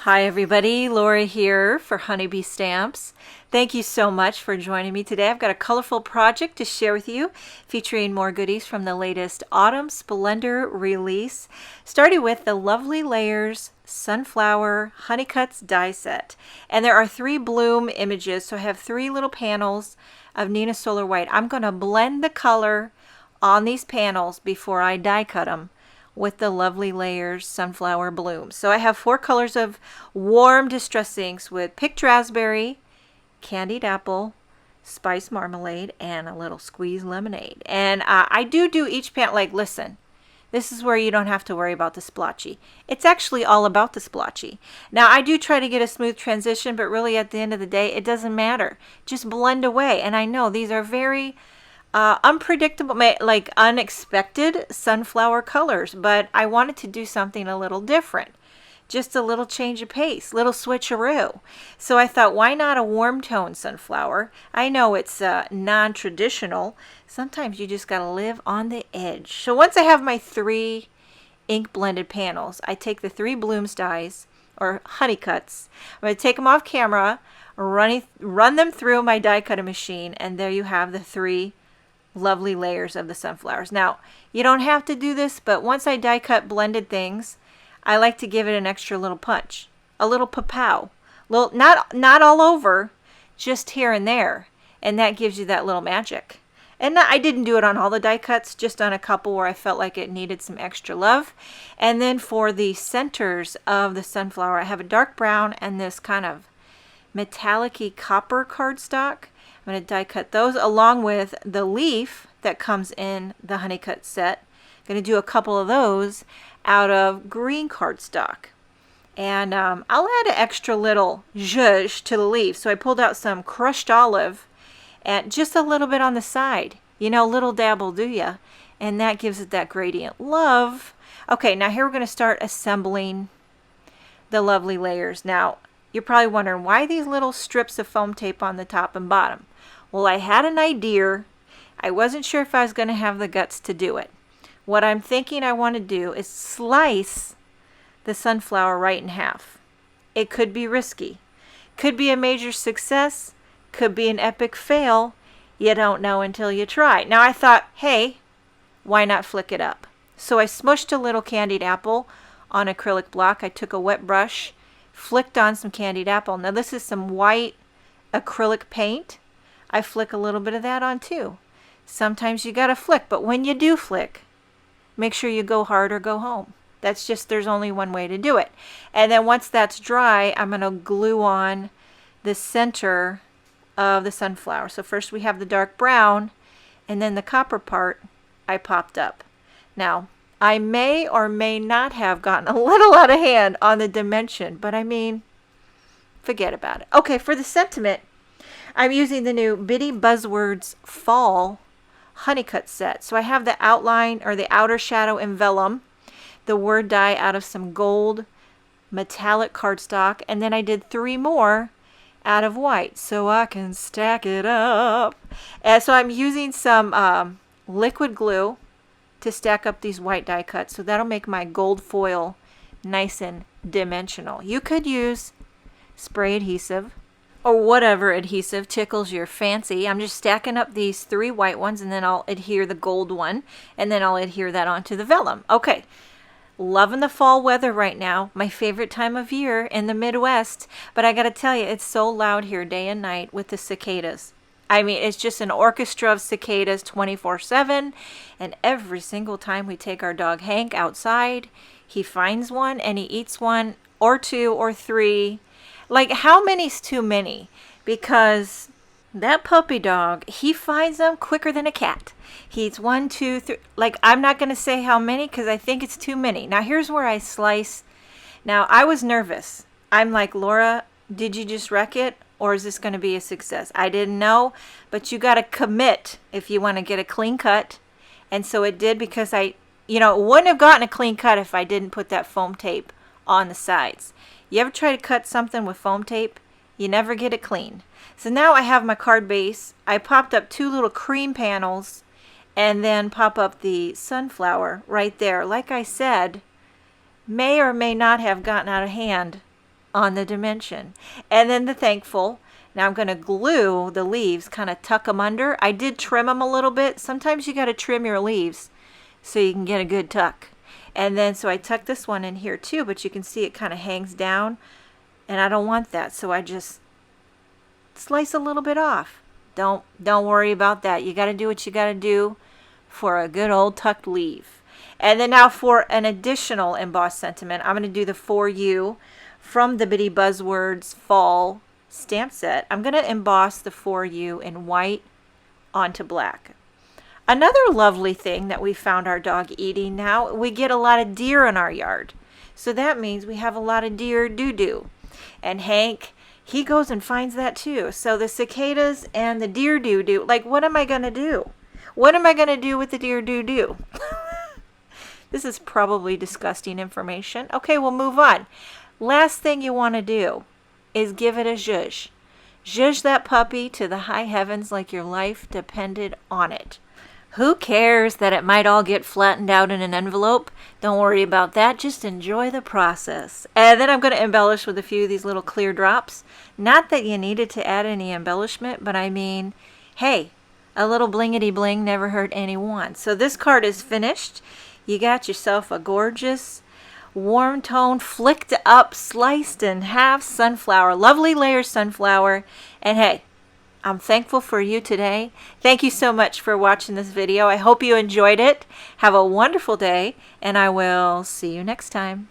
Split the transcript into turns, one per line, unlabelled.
Hi everybody, Laura here for Honeybee Stamps. Thank you so much for joining me today. I've got a colorful project to share with you featuring more goodies from the latest Autumn Splendor Release, starting with the Lovely Layers Sunflower Honeycuts die set. And there are 3 bloom images, so I have 3 little panels of Nina Solar White. I'm going to blend the color on these panels before I die cut them with the Lovely Layers Sunflower Blooms. So I have 4 colors of warm distress inks with picked raspberry, candied apple, spice marmalade, and a little squeezed lemonade. And I do each panel, like, listen, this is where you don't have to worry about the splotchy. It's actually all about the splotchy. Now, I do try to get a smooth transition, but really at the end of the day, it doesn't matter. Just blend away. And I know these are very unpredictable, like unexpected sunflower colors, but I wanted to do something a little different. Just a little change of pace, little switcheroo. So I thought, why not a warm tone sunflower? I know it's non-traditional. Sometimes you just gotta live on the edge. So once I have my 3 ink blended panels, I take the 3 blooms dies, or honeycuts. I'm going to take them off camera, run them through my die cutting machine, and there you have the 3 lovely layers of the sunflowers. Now, you don't have to do this, but once I die cut blended things, I like to give it an extra little punch, a little pow, little not all over, just here and there, and that gives you that little magic. And I didn't do it on all the die cuts, just on a couple where I felt like it needed some extra love. And then for the centers of the sunflower, I have a dark brown and this kind of metallic-y copper cardstock. I'm going to die cut those along with the leaf that comes in the honeycut set. I'm going to do a couple of those out of green cardstock. And I'll add an extra little zhuzh to the leaf. So I pulled out some crushed olive and just a little bit on the side. You know, little dabble, do ya? And that gives it that gradient love. Okay, now here we're going to start assembling the lovely layers. Now, you're probably wondering, why these little strips of foam tape on the top and bottom? Well, I had an idea. I wasn't sure if I was going to have the guts to do it. What I'm thinking I want to do is slice the sunflower right in half. It could be risky. Could be a major success. Could be an epic fail. You don't know until you try. Now I thought, hey, why not flick it up? So I smushed a little candied apple on acrylic block. I took a wet brush, flicked on some candied apple. Now this is some white acrylic paint. I flick a little bit of that on too. Sometimes you gotta flick, but when you do flick, make sure you go hard or go home. That's just, there's only one way to do it. And then once that's dry, I'm gonna glue on the center of the sunflower. So first we have the dark brown, and then the copper part I popped up. Now, I may or may not have gotten a little out of hand on the dimension, but I mean, forget about it. Okay, for the sentiment, I'm using the new Bitty Buzzwords Fall Honeycut set. So I have the outline, or the outer shadow in vellum, the word die out of some gold metallic cardstock, and then I did 3 more out of white so I can stack it up. And so I'm using some liquid glue to stack up these white die cuts, so that'll make my gold foil nice and dimensional. You could use spray adhesive or whatever adhesive tickles your fancy. I'm just stacking up these 3 white ones, and then I'll adhere the gold one, and then I'll adhere that onto the vellum. Okay, loving the fall weather right now, my favorite time of year in the Midwest, but I gotta tell you, it's so loud here day and night with the cicadas. I mean, it's just an orchestra of cicadas 24/7, and every single time we take our dog Hank outside, he finds one and he eats one or 2 or 3. Like, how many's too many? Because that puppy dog, he finds them quicker than a cat. He eats 1, 2, 3. Like, I'm not going to say how many because I think it's too many. Now, here's where I slice. Now, I was nervous. I'm like, Laura, did you just wreck it? Or is this going to be a success? I didn't know, but you got to commit if you want to get a clean cut. And so it did, because it wouldn't have gotten a clean cut if I didn't put that foam tape on the sides. You ever try to cut something with foam tape? You never get it clean. So now I have my card base. I popped up 2 little cream panels and then pop up the sunflower right there. Like I said, may or may not have gotten out of hand on the dimension. And then the thankful. Now I'm going to glue the leaves, kind of tuck them under. I did trim them a little bit. Sometimes you got to trim your leaves so you can get a good tuck. And then so I tuck this one in here too, but you can see it kind of hangs down, and I don't want that, so I just slice a little bit off. Don't worry about that. You got to do what you got to do for a good old tucked leaf. And then now for an additional embossed sentiment, I'm going to do the For You from the Bitty Buzzwords Fall stamp set. I'm going to emboss the For You in white onto black. Another lovely thing that we found our dog eating now, we get a lot of deer in our yard. So that means we have a lot of deer doo-doo. And Hank, he goes and finds that too. So the cicadas and the deer doo-doo, like what am I going to do? What am I going to do with the deer doo-doo? This is probably disgusting information. Okay, we'll move on. Last thing you want to do is give it a zhuzh. Zhuzh that puppy to the high heavens like your life depended on it. Who cares that it might all get flattened out in an envelope? Don't worry about that. Just enjoy the process. And then I'm going to embellish with a few of these little clear drops. Not that you needed to add any embellishment, but I mean, hey, a little blingity bling never hurt anyone. So this card is finished. You got yourself a gorgeous, warm tone, flicked up, sliced in half sunflower. Lovely layer sunflower. And hey, I'm thankful for you today. Thank you so much for watching this video. I hope you enjoyed it. Have a wonderful day, and I will see you next time.